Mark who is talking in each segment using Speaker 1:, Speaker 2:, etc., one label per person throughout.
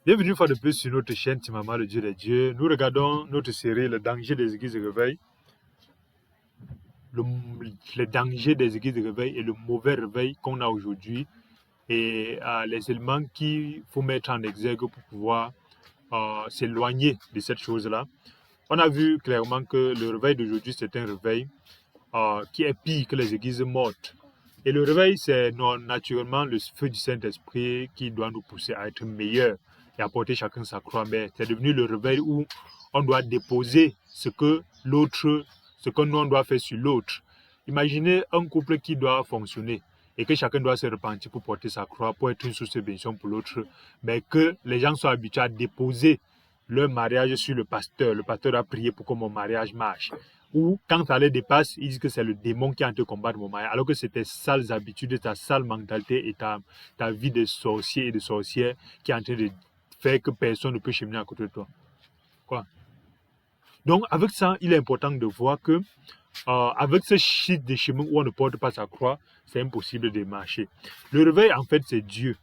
Speaker 1: Bienvenue une fois de plus sur notre chaîne Timama, le Dieu des dieux. Nous regardons notre série Le danger des églises de réveil. Le danger des églises de réveil et le mauvais réveil qu'on a aujourd'hui. Et les éléments qu'il faut mettre en exergue pour pouvoir s'éloigner de cette chose-là. On a vu clairement que le réveil d'aujourd'hui, c'est un réveil qui est pire que les églises mortes. Et le réveil, c'est naturellement le feu du Saint-Esprit qui doit nous pousser à être meilleurs et à porter chacun sa croix. Mais c'est devenu le réveil où on doit déposer ce que nous on doit faire sur l'autre. Imaginez un couple qui doit fonctionner et que chacun doit se repentir pour porter sa croix, pour être une source de bénédiction pour l'autre, mais que les gens soient habitués à déposer leur mariage sur le pasteur. Le pasteur a prié pour que mon mariage marche. Ou quand ça les dépasse, ils disent que c'est le démon qui est en train de combattre mon mariage, alors que c'est tes sales habitudes, ta sale mentalité et ta vie de sorcier et de sorcière qui est en train de faire que personne ne peut cheminer à côté de toi. Quoi? Donc, avec ça, il est important de voir que avec ce shit de chemin où on ne porte pas sa croix, c'est impossible de marcher. Le réveil, en fait, c'est Dieu.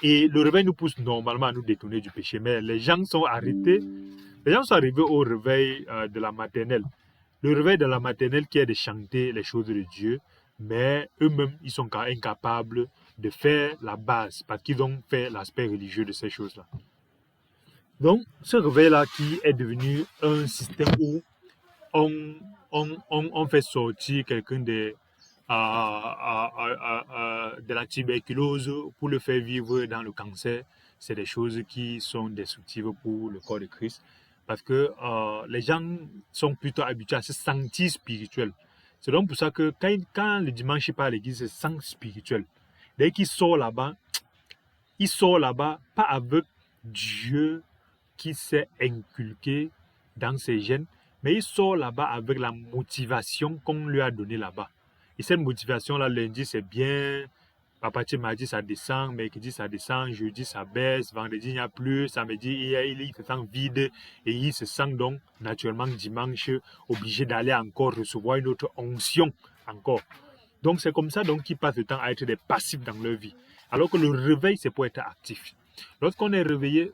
Speaker 1: Et le réveil nous pousse normalement à nous détourner du péché. Mais les gens sont arrêtés. Les gens sont arrivés au réveil de la maternelle. Le réveil de la maternelle qui est de chanter les choses de Dieu, mais eux-mêmes, ils sont incapables de faire la base parce qu'ils ont fait l'aspect religieux de ces choses-là. Donc, ce réveil-là qui est devenu un système où on fait sortir quelqu'un de la tuberculose pour le faire vivre dans le cancer, c'est des choses qui sont destructives pour le corps de Christ. Parce que les gens sont plutôt habitués à se sentir spirituels. C'est donc pour ça que quand le dimanche il part à l'église, il se sent spirituel. Dès qu'il sort là-bas, pas avec Dieu qui s'est inculqué dans ses gènes, mais il sort là-bas avec la motivation qu'on lui a donnée là-bas. Et cette motivation-là, lundi, c'est bien. À partir de mardi, ça descend. Mercredi, ça descend. Jeudi, ça baisse. Vendredi, il n'y a plus. Samedi, il se sent vide. Et il se sent donc, naturellement, dimanche, obligé d'aller encore recevoir une autre onction encore. Donc, c'est comme ça donc qu'ils passent le temps à être des passifs dans leur vie. Alors que le réveil, c'est pour être actif. Lorsqu'on est réveillé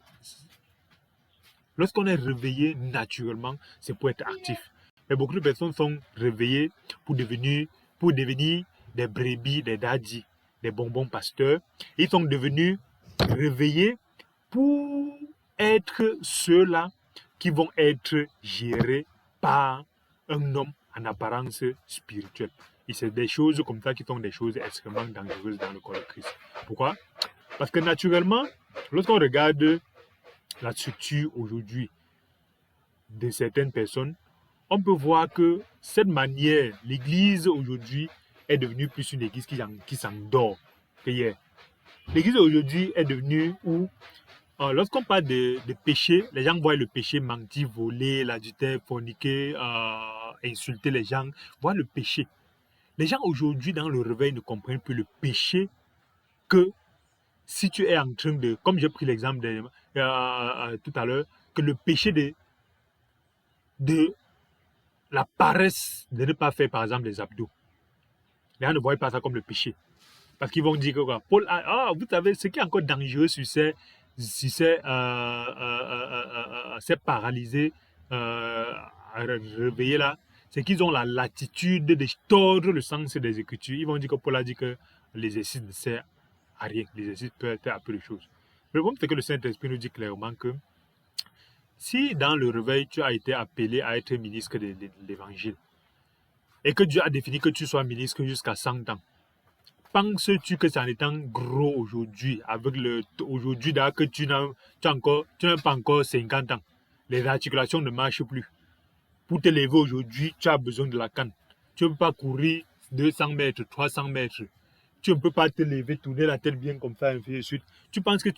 Speaker 1: naturellement, c'est pour être actif. Mais beaucoup de personnes sont réveillées pour devenir des brebis, des daddies, des bonbons pasteurs. Ils sont devenus réveillés pour être ceux-là qui vont être gérés par un homme en apparence spirituelle. Et c'est des choses comme ça qui sont des choses extrêmement dangereuses dans le corps de Christ. Pourquoi? Parce que naturellement, lorsqu'on regarde la structure aujourd'hui de certaines personnes, on peut voir que cette manière, l'église aujourd'hui est devenue plus une église qui s'endort que hier. L'église aujourd'hui est devenue où, lorsqu'on parle de péché, les gens voient le péché, mentir, voler, l'adultère, forniquer, insulter les gens, voient le péché. Les gens aujourd'hui dans le réveil ne comprennent plus le péché que si tu es en train de, comme j'ai pris l'exemple tout à l'heure, que le péché de la paresse de ne pas faire par exemple les abdos. Les gens ne voient pas ça comme le péché. Parce qu'ils vont dire que quoi, Paul, vous savez, ce qui est encore dangereux sur ces paralysés réveillés là, c'est qu'ils ont la latitude de tordre le sens des Écritures. Ils vont dire que Paul a dit que l'exercice ne sert à rien. L'exercice peut être à peu de choses. Le problème, c'est que le Saint-Esprit nous dit clairement que si dans le réveil, tu as été appelé à être ministre de l'Évangile et que Dieu a défini que tu sois ministre jusqu'à 100 ans, penses-tu que c'est en étant gros aujourd'hui, avec aujourd'hui que tu n'as pas encore 50 ans, les articulations ne marchent plus. Pour te lever aujourd'hui, tu as besoin de la canne. Tu ne peux pas courir 200 mètres, 300 mètres. Tu ne peux pas te lever, tourner la tête bien comme ça, ainsi de suite. Tu penses que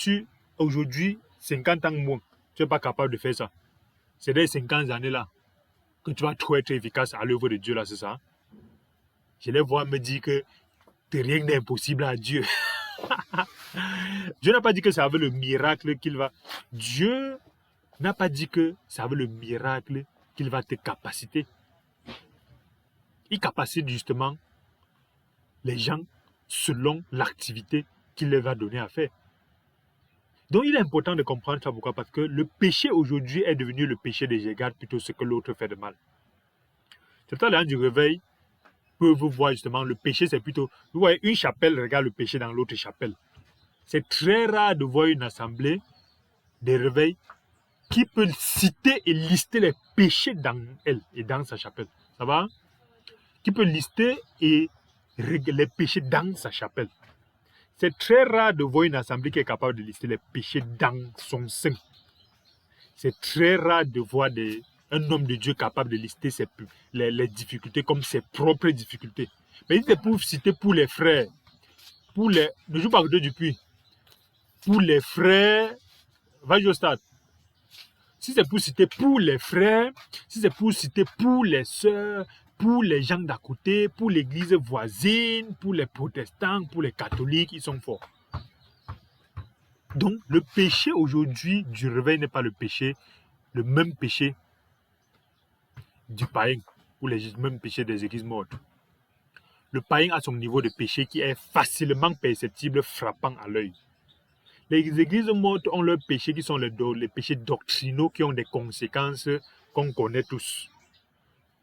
Speaker 1: aujourd'hui, 50 ans moins, tu n'es pas capable de faire ça. C'est des 50 années-là que tu vas trop être efficace à l'œuvre de Dieu, là, c'est ça. Je les vois me dire que rien n'est impossible à Dieu. Dieu n'a pas dit que ça avait le miracle qu'il va. Dieu n'a pas dit que ça avait le miracle qu'il va te capaciter. Il capacite justement les gens selon l'activité qu'il leur va donner à faire. Donc, il est important de comprendre ça. Pourquoi? Parce que le péché aujourd'hui est devenu le péché des égards plutôt ce que l'autre fait de mal. C'est ça, l'heure du réveil, peut vous voir justement, le péché, c'est plutôt... Vous voyez, une chapelle regarde le péché dans l'autre chapelle. C'est très rare de voir une assemblée des réveils qui peut citer et lister les péchés dans elle et dans sa chapelle. Ça va? Qui peut lister et les péchés dans sa chapelle. C'est très rare de voir une assemblée qui est capable de lister les péchés dans son sein. C'est très rare de voir un homme de Dieu capable de lister les difficultés comme ses propres difficultés. Mais il est pour citer pour les frères, ne joue pas avec Dieu depuis, pour les frères, va jouer au stade. Si c'est pour citer pour les frères, si c'est pour citer pour les sœurs, pour les gens d'à côté, pour l'église voisine, pour les protestants, pour les catholiques, ils sont forts. Donc, le péché aujourd'hui du réveil n'est pas le même péché du païen ou les mêmes péchés des églises mortes. Le païen a son niveau de péché qui est facilement perceptible, frappant à l'œil. Les églises mortes ont leurs péchés qui sont les péchés doctrinaux qui ont des conséquences qu'on connaît tous.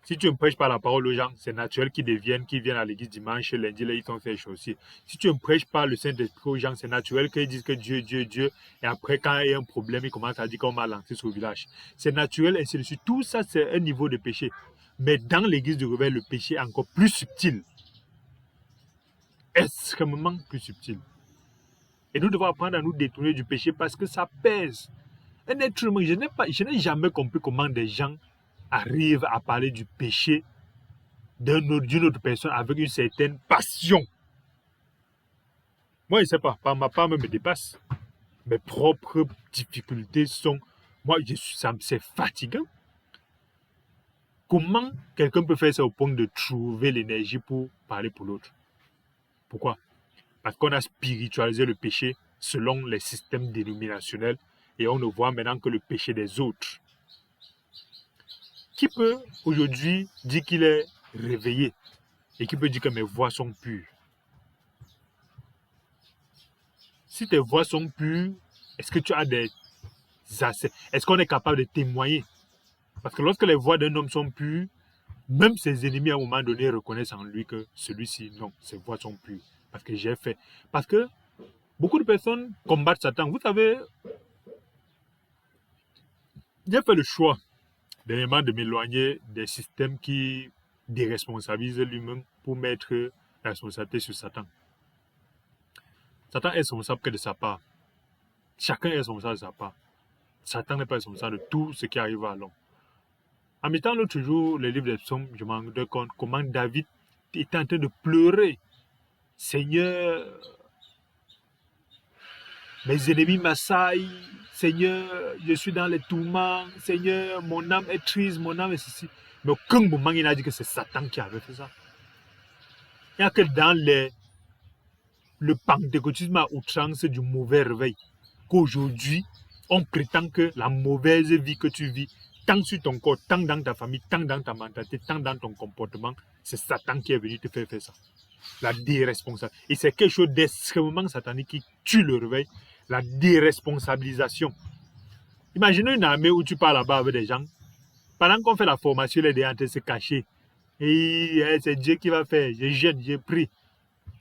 Speaker 1: Si tu ne prêches pas la parole aux gens, c'est naturel qu'ils viennent à l'église dimanche, lundi, là, ils sont fait aussi. Si tu ne prêches pas le Saint-Esprit aux gens, c'est naturel qu'ils disent que Dieu, Dieu, Dieu. Et après, quand il y a un problème, ils commencent à dire qu'on m'a lancé sur le village. C'est naturel, ainsi de suite. Tout ça, c'est un niveau de péché. Mais dans l'église du réveil, le péché est encore plus subtil. Extrêmement plus subtil. Et nous devons apprendre à nous détourner du péché parce que ça pèse. Un être humain, je n'ai jamais compris comment des gens arrivent à parler du péché d'une autre personne avec une certaine passion. Moi, je ne sais pas, par ma part, me dépasse. Mes propres difficultés sont... Moi, c'est fatigant. Comment quelqu'un peut faire ça au point de trouver l'énergie pour parler pour l'autre? Pourquoi? Parce qu'on a spiritualisé le péché selon les systèmes dénominationnels et on ne voit maintenant que le péché des autres. Qui peut aujourd'hui dire qu'il est réveillé et qui peut dire que mes voix sont pures? Si tes voix sont pures, est-ce que tu as est-ce qu'on est capable de témoigner? Parce que lorsque les voix d'un homme sont pures, même ses ennemis à un moment donné reconnaissent en lui que celui-ci, non, ses voix sont pures. Parce que j'ai fait. Parce que beaucoup de personnes combattent Satan. Vous savez, j'ai fait le choix dernièrement de m'éloigner des systèmes qui déresponsabilisent lui-même pour mettre la responsabilité sur Satan. Satan est responsable que de sa part. Chacun est responsable de sa part. Satan n'est pas responsable de tout ce qui arrive à l'homme. En mettant l'autre jour le livre des psaumes, je m'en rends compte comment David était en train de pleurer. Seigneur, mes ennemis m'assaillent. Seigneur, je suis dans les tourments. Seigneur, mon âme est triste, mon âme est ceci. Mais aucun moment il a dit que c'est Satan qui avait fait ça. Il n'y a que dans le pentecôtisme à outrance du mauvais réveil qu'aujourd'hui, on prétend que la mauvaise vie que tu vis, tant sur ton corps, tant dans ta famille, tant dans ta mentalité, tant dans ton comportement, c'est Satan qui est venu te faire ça. La déresponsabilisation. Et c'est quelque chose d'extrêmement satanique qui tue le réveil. La déresponsabilisation. Imaginez une armée où tu parles là-bas avec des gens. Pendant qu'on fait la formation, les gens en train de se cacher. Et c'est Dieu qui va faire. Je jeûne, je prie.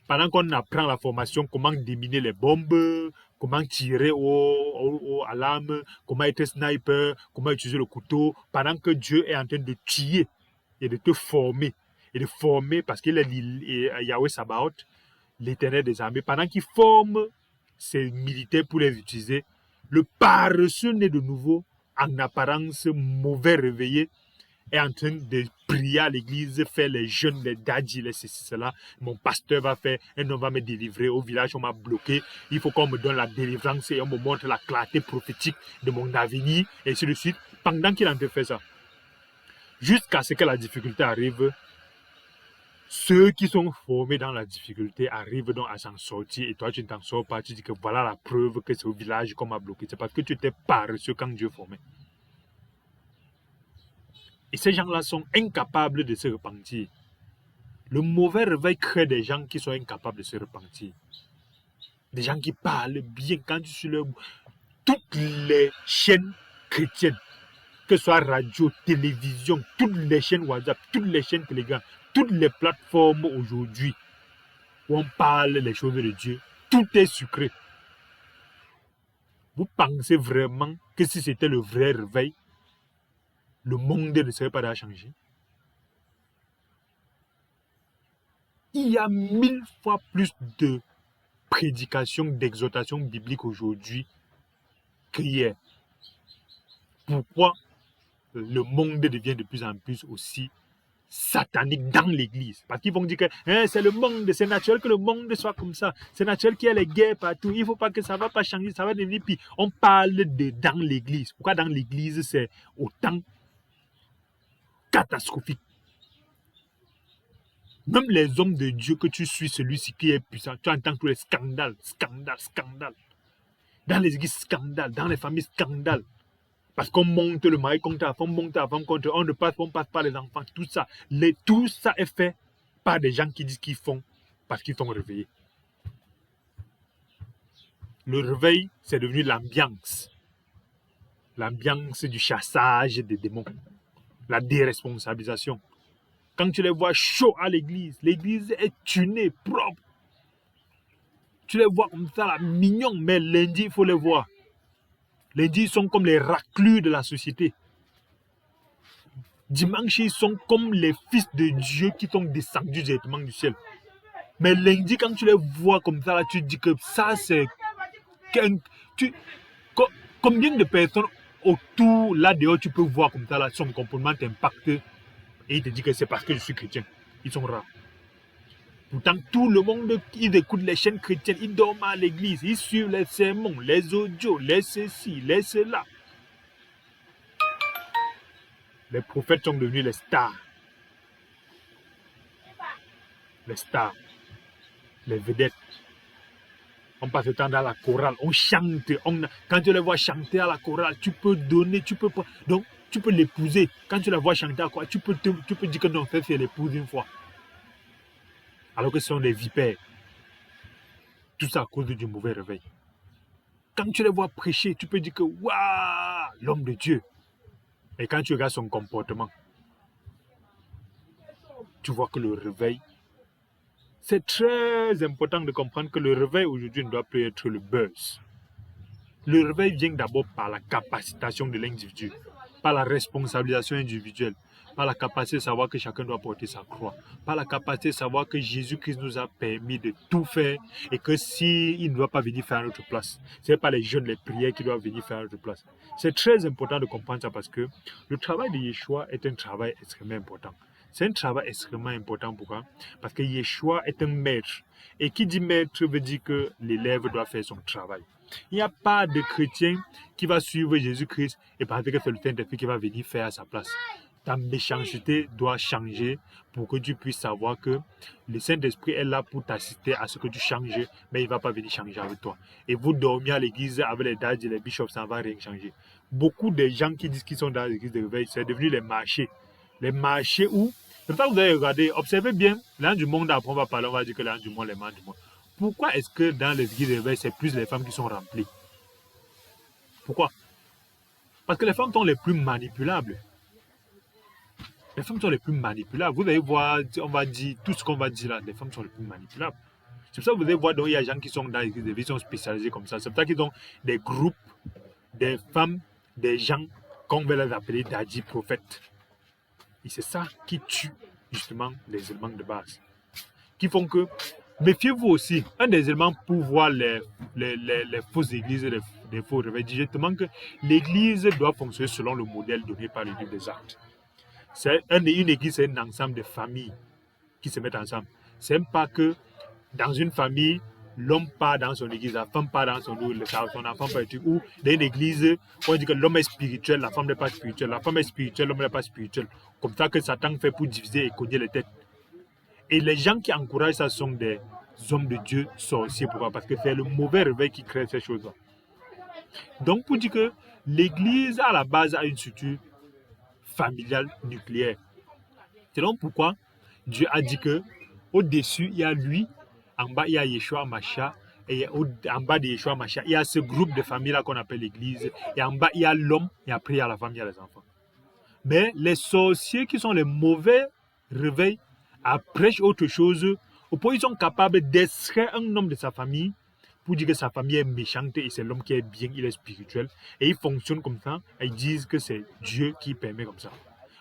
Speaker 1: Pendant qu'on apprend la formation, comment déminer les bombes, comment tirer à l'arme, comment être sniper, comment utiliser le couteau, pendant que Dieu est en train de tuer et de te former. Et de former, parce qu'il est Yahweh Sabaoth, l'éternel des armées, pendant qu'il forme ses militaires pour les utiliser, le paresseux né de nouveau, en apparence mauvais réveillé, est en train de prier à l'église, faire les jeûnes, les dadis, les ceci, cela. Mon pasteur va faire, un homme va me délivrer. Au village, on m'a bloqué. Il faut qu'on me donne la délivrance et on me montre la clarté prophétique de mon avenir, et ainsi de suite. Pendant qu'il est en train de faire ça, jusqu'à ce que la difficulté arrive, ceux qui sont formés dans la difficulté arrivent donc à s'en sortir et toi tu ne t'en sors pas, tu dis que voilà la preuve que c'est au village qu'on m'a bloqué. C'est parce que tu étais paresseux quand Dieu formait. Et ces gens-là sont incapables de se repentir. Le mauvais réveil crée des gens qui sont incapables de se repentir. Des gens qui parlent bien quand tu suis leur... toutes les chaînes chrétiennes, que ce soit radio, télévision, toutes les chaînes WhatsApp, toutes les chaînes Telegram, toutes les plateformes aujourd'hui où on parle les choses de Dieu, tout est sucré. Vous pensez vraiment que si c'était le vrai réveil, le monde ne serait pas changé? Il y a 1000 fois plus de prédications, d'exhortations bibliques aujourd'hui qu'hier. Pourquoi le monde devient de plus en plus aussi satanique dans l'église? Parce qu'ils vont dire que c'est le monde, c'est naturel que le monde soit comme ça. C'est naturel qu'il y ait les guerres partout. Il ne faut pas que ça ne va pas changer, ça va devenir pire. On parle de dans l'église. Pourquoi dans l'église c'est autant catastrophique? Même les hommes de Dieu que tu suis, celui-ci qui est puissant, tu entends tous les scandales. Dans les églises, scandales. Dans les familles, scandales. Parce qu'on monte le mari contre la femme, on monte la femme contre, on passe par les enfants, tout ça. Tout ça est fait par des gens qui disent qu'ils font parce qu'ils sont réveillés. Le réveil, c'est devenu l'ambiance. L'ambiance du chassage des démons. La déresponsabilisation. Quand tu les vois chauds à l'église est tunée, propre. Tu les vois comme ça, là, mignons, mais lundi, il faut les voir. Lundi, ils sont comme les raclus de la société. Dimanche, ils sont comme les fils de Dieu qui sont descendus directement du ciel. Mais lundi, quand tu les vois comme ça, là, tu te dis que ça, c'est... Combien de personnes autour, là dehors, tu peux voir comme ça, là, son comportement t'impacte et il te dit que c'est parce que je suis chrétien. Ils sont rares. Pourtant, tout le monde, ils écoutent les chaînes chrétiennes, ils dorment à l'église, ils suivent les sermons, les audios, les ceci, les cela. Les prophètes sont devenus les stars. Les stars. Les vedettes. On passe le temps dans la chorale, on chante. Quand tu les vois chanter à la chorale, tu peux donner, donc tu peux l'épouser. Quand tu la vois chanter à quoi, tu peux dire que non, c'est l'épouse une fois. Alors que ce sont des vipères. Tout ça à cause du mauvais réveil. Quand tu les vois prêcher, tu peux dire que waouh, l'homme de Dieu. Et quand tu regardes son comportement, tu vois que le réveil, c'est très important de comprendre que le réveil aujourd'hui ne doit plus être le buzz. Le réveil vient d'abord par la capacitation de l'individu, par la responsabilisation individuelle, par la capacité de savoir que chacun doit porter sa croix, par la capacité de savoir que Jésus-Christ nous a permis de tout faire et que s'il ne doit pas venir faire à notre place, ce n'est pas les jeûnes, les prières qui doivent venir faire à notre place. C'est très important de comprendre ça parce que le travail de Yeshua est un travail extrêmement important. C'est un travail extrêmement important. Pourquoi? Parce que Yeshua est un maître. Et qui dit maître veut dire que l'élève doit faire son travail. Il n'y a pas de chrétien qui va suivre Jésus-Christ et parce que c'est le Saint-Esprit qui va venir faire à sa place. Ta méchanceté doit changer pour que tu puisses savoir que le Saint-Esprit est là pour t'assister à ce que tu changes, mais il ne va pas venir changer avec toi. Et vous dormir à l'église avec les dads et les bishops, ça ne va rien changer. Beaucoup de gens qui disent qu'ils sont dans l'église de réveil, c'est devenu les marchés. Les marchés où, c'est ça que vous allez regarder, observez bien, l'un du monde, après on va parler, on va dire que l'un du monde, les mains du monde. Pourquoi est-ce que dans les églises de réveil, c'est plus les femmes qui sont remplies? Pourquoi? Parce que les femmes sont les plus manipulables. Les femmes sont les plus manipulables. Vous allez voir, on va dire, tout ce qu'on va dire là, les femmes sont les plus manipulables. C'est pour ça que vous allez voir, donc il y a des gens qui sont dans les églises de réveil, qui sont spécialisés comme ça. C'est pour ça qu'ils ont des groupes, des femmes, des gens qu'on va les appeler daddy prophètes. Et c'est ça qui tue justement les éléments de base. Qui font que, méfiez-vous aussi, un des éléments pour voir les fausses églises et les faux réveils, dit justement que l'église doit fonctionner selon le modèle donné par le livre des Actes. Une église, c'est un ensemble de familles qui se mettent ensemble. Ce n'est pas que dans une famille, l'homme part dans son église, la femme part dans son enfant part ou dans une église, on dit que l'homme est spirituel, la femme n'est pas spirituelle, la femme est spirituelle, l'homme n'est pas spirituel. Comme ça que Satan fait pour diviser et cogner les têtes. Et les gens qui encouragent ça sont des hommes de Dieu sorciers. Pourquoi? Parce que c'est le mauvais réveil qui crée ces choses-là. Donc pour dire que l'église à la base a une structure familiale nucléaire. C'est donc pourquoi Dieu a dit que au-dessus il y a lui, en bas il y a Yeshua Mashiach et en bas de Yeshua Mashiach, il y a ce groupe de familles-là qu'on appelle l'église. Et en bas, il y a l'homme, et après, il y a la femme, il y a les enfants. Mais les sorciers qui sont les mauvais réveils, prêchent autre chose. Au point où ils sont capables d'extraire un homme de sa famille pour dire que sa famille est méchante et c'est l'homme qui est bien, il est spirituel. Et ils fonctionnent comme ça, et ils disent que c'est Dieu qui permet comme ça.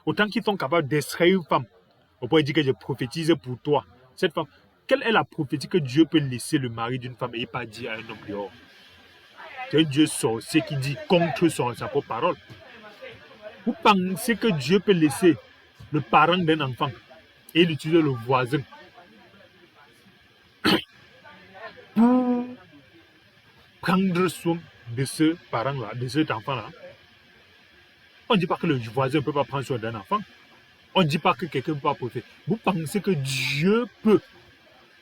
Speaker 1: Autant qu'ils sont capables d'extraire une femme, au point où ils disent que je prophétise pour toi. Cette femme, quelle est la prophétie que Dieu peut laisser le mari d'une femme et pas dire à un homme dehors? C'est un Dieu sorcier qui dit contre sa propre parole. Vous pensez que Dieu peut laisser le parent d'un enfant et l'utiliser le voisin pour prendre soin de ce parent-là, de cet enfant-là? On ne dit pas que le voisin ne peut pas prendre soin d'un enfant. On ne dit pas que quelqu'un ne peut pas profiter. Vous pensez que Dieu peut,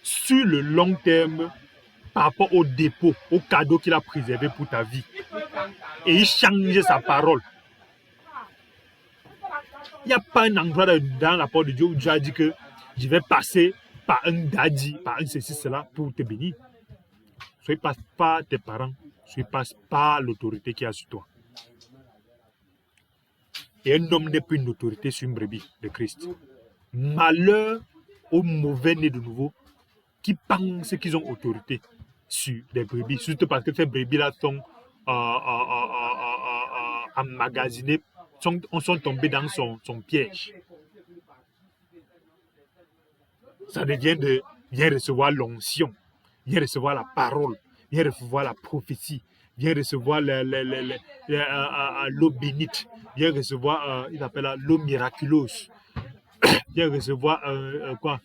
Speaker 1: sur le long terme, par rapport au dépôt, au cadeau qu'il a préservé pour ta vie, et il change sa parole? Il n'y a pas un endroit dans la parole de Dieu où Dieu a dit que je vais passer par un daddy, par un ceci, cela pour te bénir. Soit il passe par tes parents, soit il passe par l'autorité qu'il y a sur toi. Et un homme n'est plus une autorité sur une brebis de Christ. Malheur aux mauvais nés de nouveau qui pensent qu'ils ont autorité sur des brebis, surtout parce que ces brebis-là sont emmagasinés, sont tombés dans son piège. Ça devient de viens recevoir l'onction, viens recevoir la parole, viens recevoir la prophétie, viens recevoir l'eau bénite, viens recevoir, il appelle l'eau miraculeuse, viens recevoir quoi?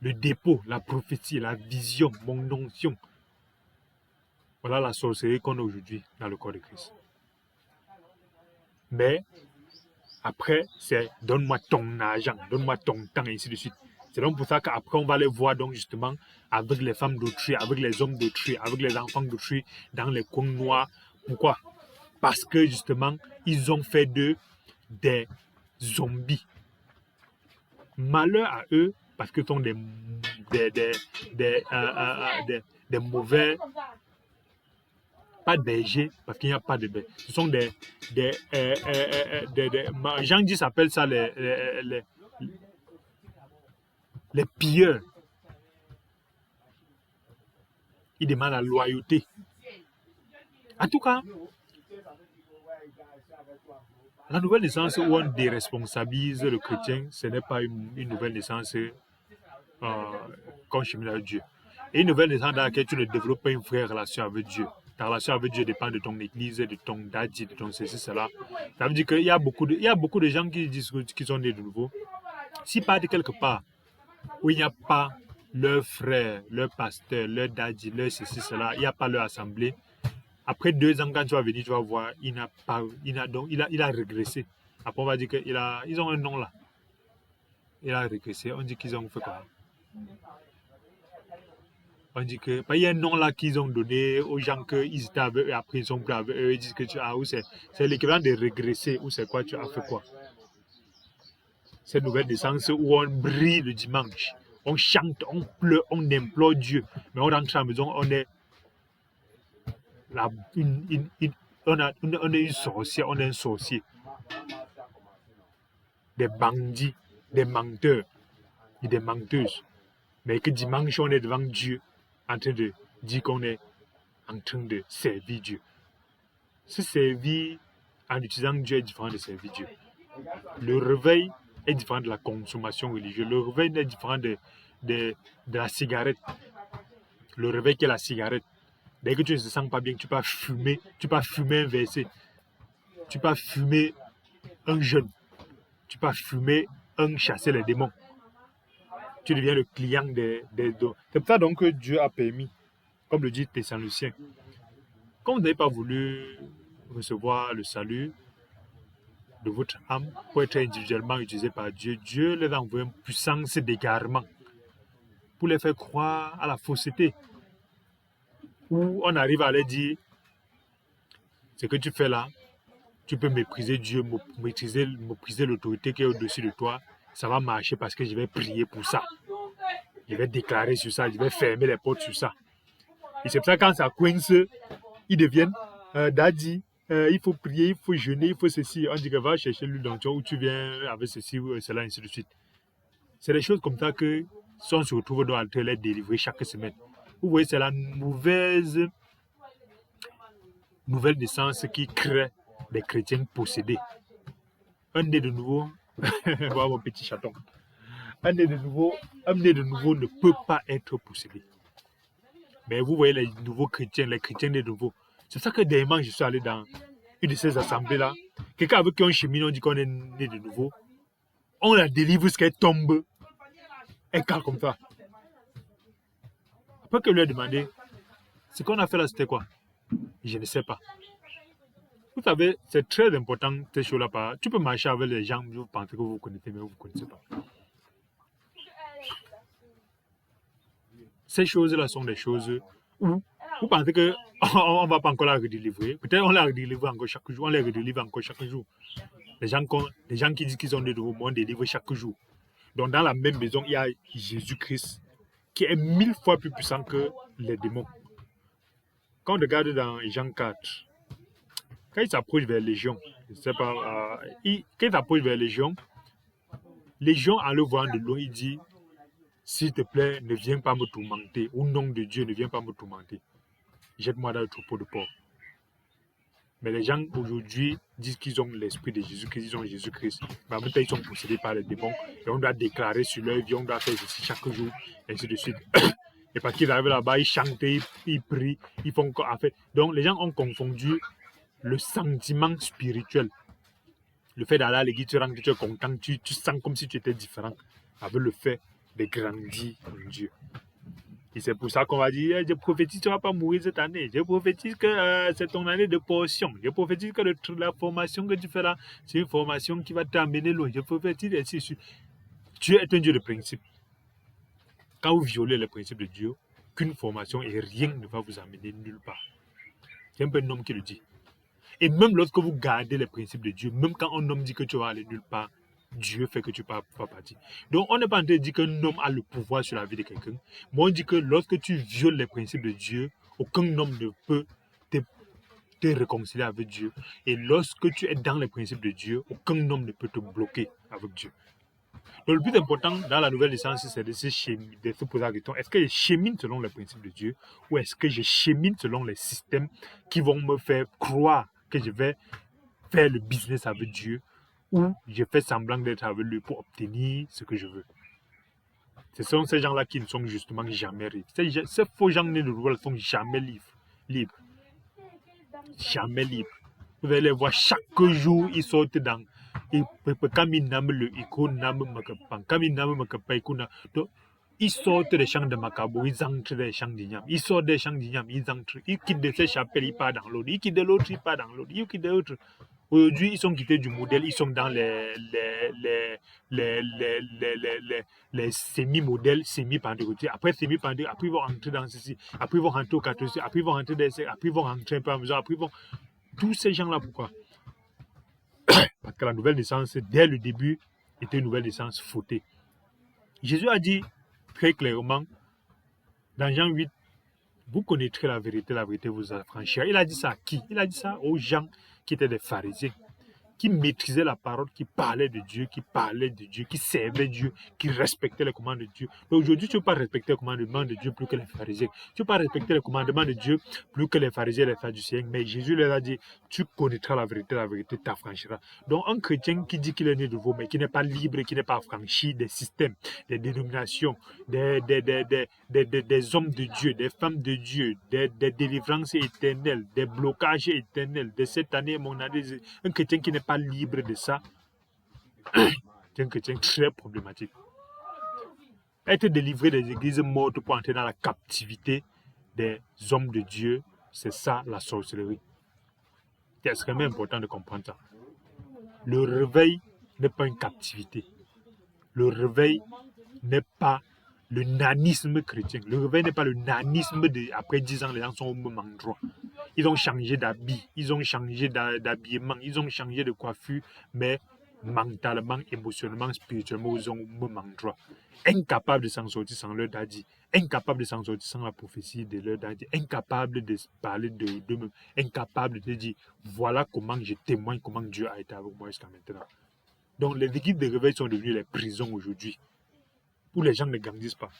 Speaker 1: Le dépôt, la prophétie, la vision, mon onction. Voilà la sorcellerie qu'on a aujourd'hui dans le corps de Christ. Mais après, c'est donne-moi ton argent, donne-moi ton temps, et ainsi de suite. C'est donc pour ça qu'après, on va les voir donc justement avec les femmes d'autrui, avec les hommes d'autrui, avec les enfants d'autrui dans les coins noirs. Pourquoi? Parce que justement, ils ont fait d'eux des zombies. Malheur à eux, parce qu'ils sont des mauvais, pas bergers, parce qu'il n'y a pas de bergers. Ce sont des Jean-Di s'appelle ça les pilleurs. Ils demandent la loyauté. En tout cas, la nouvelle naissance où on déresponsabilise le chrétien, ce n'est pas une nouvelle naissance qu'on chemine avec Dieu. Et une nouvelle naissance dans laquelle tu ne développes pas une vraie relation avec Dieu. Ta relation avec Dieu dépend de ton église, de ton daddy, de ton ceci, cela. Ça veut dire qu'il y a beaucoup de gens qui disent qu'ils sont nés de nouveau. S'ils partent quelque part où il n'y a pas leur frère, leur pasteur, leur daddy, leur ceci, cela, il n'y a pas leur assemblée, après 2 ans, quand tu vas venir, tu vas voir, il a régressé. Après, on va dire qu'ils ont un nom là. Il a régressé. On dit qu'ils ont fait quoi? On dit que il y a un nom là qu'ils ont donné aux gens qu'ils étaient avec eux, après ils sont plus avec eux, ils disent que c'est l'équivalent de régresser, ou c'est quoi, tu as fait quoi? Cette nouvelle naissance où on brille le dimanche, on chante, on pleure, on implore Dieu, mais on rentre à la maison, on est une sorcière, on est un sorcier. Des bandits, des menteurs et des menteuses. Mais que dimanche, on est devant Dieu en train de dire qu'on est en train de servir Dieu. Se servir en utilisant Dieu est différent de servir Dieu. Le réveil est différent de la consommation religieuse. Le réveil est différent de la cigarette. Le réveil qui est la cigarette. Dès que tu ne te sens pas bien, tu peux fumer un verset. Tu peux fumer un jeûne. Tu peux fumer un chasser les démons. Tu deviens le client des dons. C'est pour ça donc que Dieu a permis, comme le dit Thessaloniciens, quand vous n'avez pas voulu recevoir le salut de votre âme pour être individuellement utilisé par Dieu, Dieu les a envoyé une puissance d'égarement pour les faire croire à la fausseté. Où on arrive à leur dire, ce que tu fais là, tu peux mépriser Dieu, mépriser l'autorité qui est au-dessus de toi, ça va marcher parce que je vais prier pour ça. je vais déclarer sur ça, je vais fermer les portes sur ça. Et c'est pour ça que quand ça coince, ils deviennent Daddy, il faut prier, il faut jeûner, il faut ceci. On dit que va chercher l'huile d'onction où tu viens avec ceci ou cela, ainsi de suite. C'est des choses comme ça que si on se retrouve dans les délivrer chaque semaine. Vous voyez, c'est la nouvelle naissance qui crée des chrétiens possédés. Un né de nouveau, voilà mon petit chaton. Un né de nouveau ne peut pas être possédé. Mais vous voyez les nouveaux chrétiens, les chrétiens nés de nouveau. C'est ça que dernièrement je suis allé dans une de ces assemblées-là. Quelqu'un avec qui on chemine, on dit qu'on est né de nouveau. On la délivre jusqu'à qu'elle tombe. Elle cale comme ça. Après que lui a demandé, ce qu'on a fait là, c'était quoi? Je ne sais pas. Vous savez, c'est très important ces choses-là. Tu peux marcher avec les gens, vous pensez que vous connaissez, mais vous ne connaissez pas. Ces choses-là sont des choses où vous pensez qu'on ne va pas encore la redélivrer. Peut-être on la redélivre encore chaque jour. On les redélivre encore chaque jour. Les gens qui disent qu'ils ont des nouveaux, on délivre chaque jour. Donc dans la même maison, il y a Jésus-Christ qui est 1000 fois plus puissant que les démons. Quand on regarde dans Jean 4, quand il s'approche vers Légion, je ne sais pas, quand il s'approche vers Légion, en le voyant de loin, il dit, s'il te plaît, ne viens pas me tourmenter. Au nom de Dieu, ne viens pas me tourmenter. Jette-moi dans le troupeau de porc. Mais les gens aujourd'hui disent qu'ils ont l'esprit de Jésus-Christ, ils ont Jésus-Christ. Mais en même temps, ils sont possédés par les démons. Et on doit déclarer sur leur vie, on doit faire ceci chaque jour, et ainsi de suite. Et parce qu'ils arrivent là-bas, ils chantent, ils prient, ils font encore affaire. Donc les gens ont confondu le sentiment spirituel. Le fait d'aller à l'église, tu rentres, tu es content, tu sens comme si tu étais différent. Avec le fait de grandir en Dieu. Et c'est pour ça qu'on va dire, je prophétise, tu ne vas pas mourir cette année. Je prophétise que c'est ton année de portion. Je prophétise que la formation que tu fais là, c'est une formation qui va t'amener loin. Je prophétise ainsi de suite. Dieu est un Dieu de principe. Quand vous violez les principes de Dieu, qu'une formation et rien ne va vous amener nulle part. C'est un peu un homme qui le dit. Et même lorsque vous gardez les principes de Dieu, même quand un homme dit que tu vas aller nulle part, Dieu fait que tu vas partir. Donc, on n'est pas en train de dire qu'un homme a le pouvoir sur la vie de quelqu'un. Mais on dit que lorsque tu violes les principes de Dieu, aucun homme ne peut te réconcilier avec Dieu. Et lorsque tu es dans les principes de Dieu, aucun homme ne peut te bloquer avec Dieu. Donc, le plus important dans la nouvelle naissance, c'est de se poser la question, est-ce que je chemine selon les principes de Dieu ou est-ce que je chemine selon les systèmes qui vont me faire croire que je vais faire le business avec Dieu ou je fais semblant d'être avec lui pour obtenir ce que je veux. Ce sont ces gens-là qui ne sont justement jamais libres. Ces faux gens nés de nouveau ne sont jamais libres. Jamais libres. Vous allez les voir chaque jour, ils sortent dans. Ils sortent des champs de Macabo, ils entrent des champs d'Ignam. Ils sortent des champs d'Ignam, ils entrent. Ils quittent de ces chapelles, ils partent dans l'autre. Ils quittent de l'autre, ils partent dans l'autre. Ils quittent de l'autre. Aujourd'hui, ils sont quittés du modèle, ils sont dans les semi-modèles, semi-pentecôtiens. Après semi-pentecôtiens, après ils vont rentrer dans ceci, après ils vont rentrer au catholique, après ils vont rentrer dans ces, après ils vont rentrer un peu à la maison, après ils vont. Tous ces gens-là, pourquoi? Parce que la nouvelle naissance, dès le début, était une nouvelle naissance fautée. Jésus a dit très clairement, dans Jean 8, vous connaîtrez la vérité vous affranchira. Il a dit ça à qui? Il a dit ça aux gens qui étaient des pharisiens, qui maîtrisaient la parole, qui parlaient de Dieu, qui servaient Dieu, qui respectaient les commandements de Dieu. Donc aujourd'hui, tu ne peux pas respecter les commandements de Dieu plus que les pharisiens. Tu ne peux pas respecter les commandements de Dieu plus que les pharisiens et les sadducéens. Mais Jésus leur a dit, tu connaîtras la vérité t'affranchira. Donc un chrétien qui dit qu'il est né de nouveau, mais qui n'est pas libre, qui n'est pas affranchi des systèmes, des dénominations, des hommes de Dieu, des femmes de Dieu, des délivrances éternelles, des blocages éternels, de cette année, mon année, un chrétien qui n'est pas libre de ça, c'est un chrétien très problématique. Être délivré des églises mortes pour entrer dans la captivité des hommes de Dieu, c'est ça la sorcellerie. C'est extrêmement important de comprendre ça. Le réveil n'est pas une captivité. Le réveil n'est pas le nanisme chrétien. Le réveil n'est pas le nanisme après 10 ans, les gens sont au même endroit. Ils ont changé d'habit, ils ont changé d'habillement, ils ont changé de coiffure, mais mentalement, émotionnellement, spirituellement, ils ont me incapable de s'en sortir sans leur daddy, incapable de s'en sortir sans la prophétie de leur daddy, incapable de parler d'eux-mêmes, incapable de dire voilà comment je témoigne, comment Dieu a été avec moi jusqu'à maintenant. Donc les équipes de réveil sont devenues les prisons aujourd'hui, où les gens ne grandissent pas.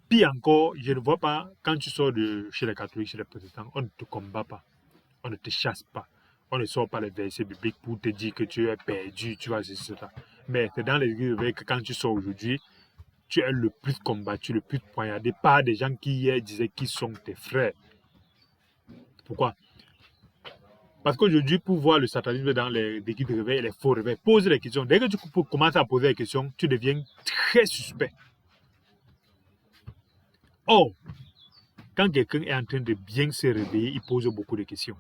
Speaker 1: Pire encore, je ne vois pas, quand tu sors de chez les catholiques, chez les protestants, on ne te combat pas, on ne te chasse pas. On ne sort pas les versets bibliques pour te dire que tu es perdu, tu vois, c'est ça. Mais c'est dans les églises que quand tu sors aujourd'hui, tu es le plus combattu, le plus poignardé par des gens qui hier disaient qu'ils sont tes frères. Pourquoi? Parce qu'aujourd'hui, pour voir le satanisme dans les églises de réveil, les faux réveils, pose les questions. Dès que tu commences à poser les questions, tu deviens très suspect. Or, quand quelqu'un est en train de bien se réveiller, il pose beaucoup de questions.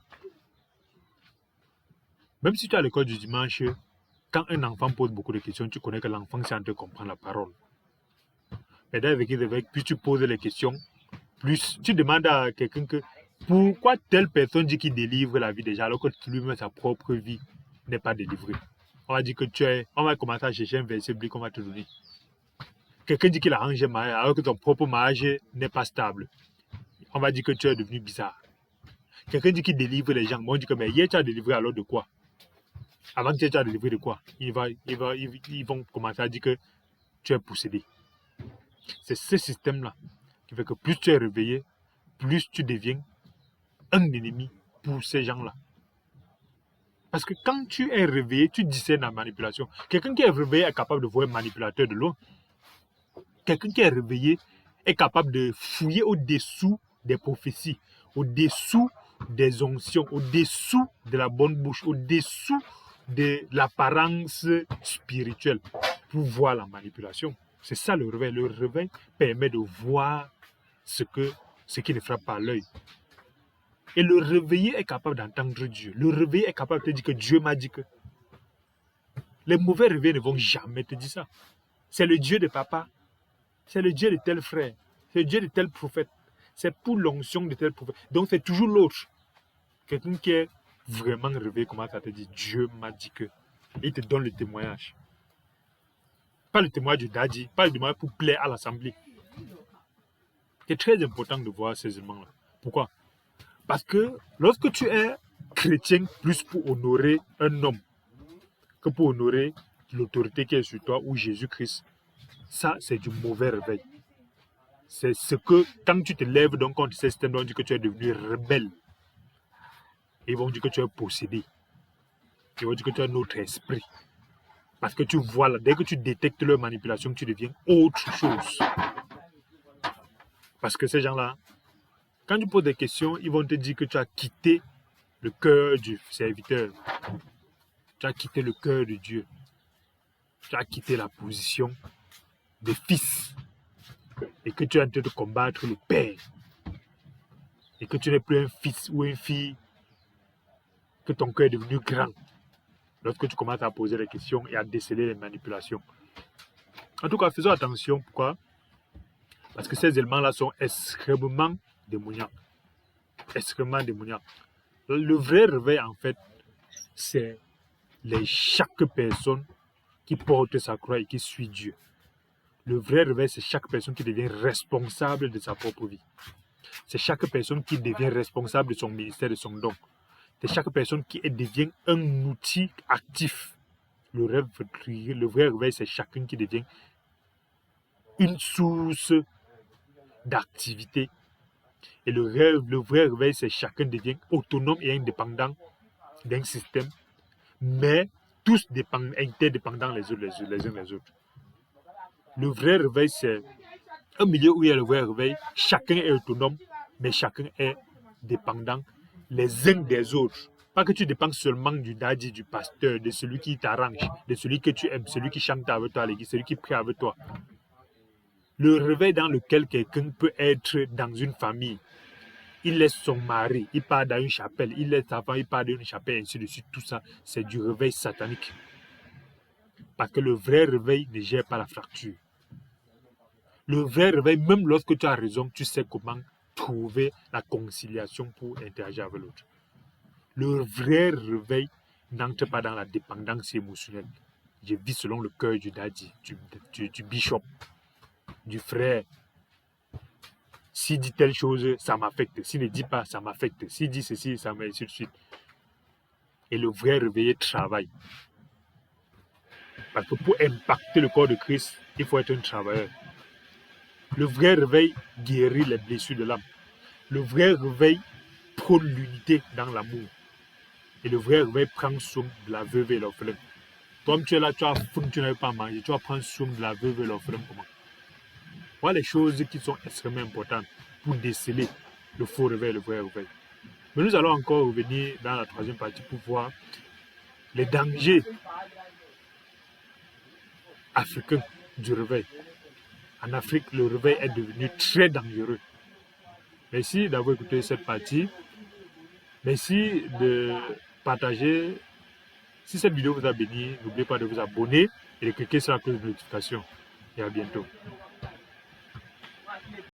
Speaker 1: Même si tu as l'école du dimanche, quand un enfant pose beaucoup de questions, tu connais que l'enfant c'est en train de comprendre la parole. Mais dans les éveils, plus tu poses les questions, plus tu demandes à quelqu'un que pourquoi telle personne dit qu'il délivre la vie des gens alors que lui-même sa propre vie n'est pas délivrée. On va dire que on va commencer à chercher un verset biblique qu'on va te donner. Quelqu'un dit qu'il a arrangé mariage alors que ton propre mariage n'est pas stable. On va dire que tu es devenu bizarre. Quelqu'un dit qu'il délivre les gens. Moi, on dit que mais hier tu as délivré alors de quoi? Avant que tu as délivré de quoi? Ils vont commencer à dire que tu es possédé. C'est ce système-là qui fait que plus tu es réveillé, plus tu deviens un ennemi pour ces gens-là. Parce que quand tu es réveillé, tu discernes la manipulation. Quelqu'un qui est réveillé est capable de voir un manipulateur de loin. Quelqu'un qui est réveillé est capable de fouiller au-dessous des prophéties, au-dessous des onctions, au-dessous de la bonne bouche, au-dessous de l'apparence spirituelle pour voir la manipulation. C'est ça le réveil. Le réveil permet de voir ce qui ne frappe pas l'œil. Et le réveillé est capable d'entendre Dieu. Le réveillé est capable de te dire que Dieu m'a dit que. Les mauvais réveillés ne vont jamais te dire ça. C'est le Dieu de papa. C'est le Dieu de tel frère. C'est le Dieu de tel prophète. C'est pour l'onction de tel prophète. Donc c'est toujours l'autre. Quelqu'un qui est vraiment réveillé commence à te dire Dieu m'a dit que. Et il te donne le témoignage. Pas le témoignage du daddy, pas le témoignage pour plaire à l'assemblée. C'est très important de voir ces éléments-là. Pourquoi? Parce que lorsque tu es chrétien plus pour honorer un homme que pour honorer l'autorité qui est sur toi ou Jésus-Christ, ça c'est du mauvais réveil. C'est ce que, quand tu te lèves donc contre ce système, on dit que tu es devenu rebelle. Ils vont dire que tu es possédé. Ils vont dire que tu as un autre esprit. Parce que tu vois là, dès que tu détectes leur manipulation, tu deviens autre chose. Parce que ces gens-là, quand tu poses des questions, ils vont te dire que tu as quitté le cœur du serviteur. Tu as quitté le cœur de Dieu. Tu as quitté la position de fils. Et que tu es en train de combattre le Père. Et que tu n'es plus un fils ou une fille. Que ton cœur est devenu grand. Lorsque tu commences à poser les questions et à déceler les manipulations. En tout cas, faisons attention. Pourquoi? Parce que ces éléments-là sont extrêmement démoniaques. Extrêmement démoniaques. Le vrai réveil, en fait, c'est chaque personne qui porte sa croix et qui suit Dieu. Le vrai réveil, c'est chaque personne qui devient responsable de sa propre vie. C'est chaque personne qui devient responsable de son ministère, de son don. C'est chaque personne qui devient un outil actif. Le vrai réveil, c'est chacun qui devient une source d'activité. Et le vrai réveil, c'est chacun devient autonome et indépendant d'un système, mais tous interdépendants les uns les autres. Le vrai réveil, c'est un milieu où il y a le vrai réveil. Chacun est autonome, mais chacun est dépendant les uns des autres. Pas que tu dépends seulement du daddy, du pasteur, de celui qui t'arrange, de celui que tu aimes, celui qui chante avec toi à l'église, celui qui prie avec toi. Le réveil dans lequel quelqu'un peut être dans une famille, il laisse son mari, il part dans une chapelle, il laisse sa femme, il part dans une chapelle, ainsi de suite. Tout ça, c'est du réveil satanique. Parce que le vrai réveil ne gère pas la fracture. Le vrai réveil, même lorsque tu as raison, tu sais comment trouver la conciliation pour interagir avec l'autre. Le vrai réveil n'entre pas dans la dépendance émotionnelle. Je vis selon le cœur du daddy, du bishop, du frère. S'il dit telle chose, ça m'affecte. S'il ne dit pas, ça m'affecte. S'il dit ceci, ça m'affecte, ainsi de suite. Et le vrai réveillé travaille. Parce que pour impacter le corps de Christ, il faut être un travailleur. Le vrai réveil guérit les blessures de l'âme. Le vrai réveil prône l'unité dans l'amour. Et le vrai réveil prend soin de la veuve et l'orphelin. Toi, tu es là, tu as faim, tu n'avais pas à manger, tu vas prendre soin de la veuve et l'orphelin comment? Voilà les choses qui sont extrêmement importantes pour déceler le faux réveil et le vrai réveil. Mais nous allons encore revenir dans la troisième partie pour voir les dangers africains du réveil. En Afrique, le réveil est devenu très dangereux. Merci d'avoir écouté cette partie. Merci de partager. Si cette vidéo vous a béni, n'oubliez pas de vous abonner et de cliquer sur la cloche de notification. Et à bientôt.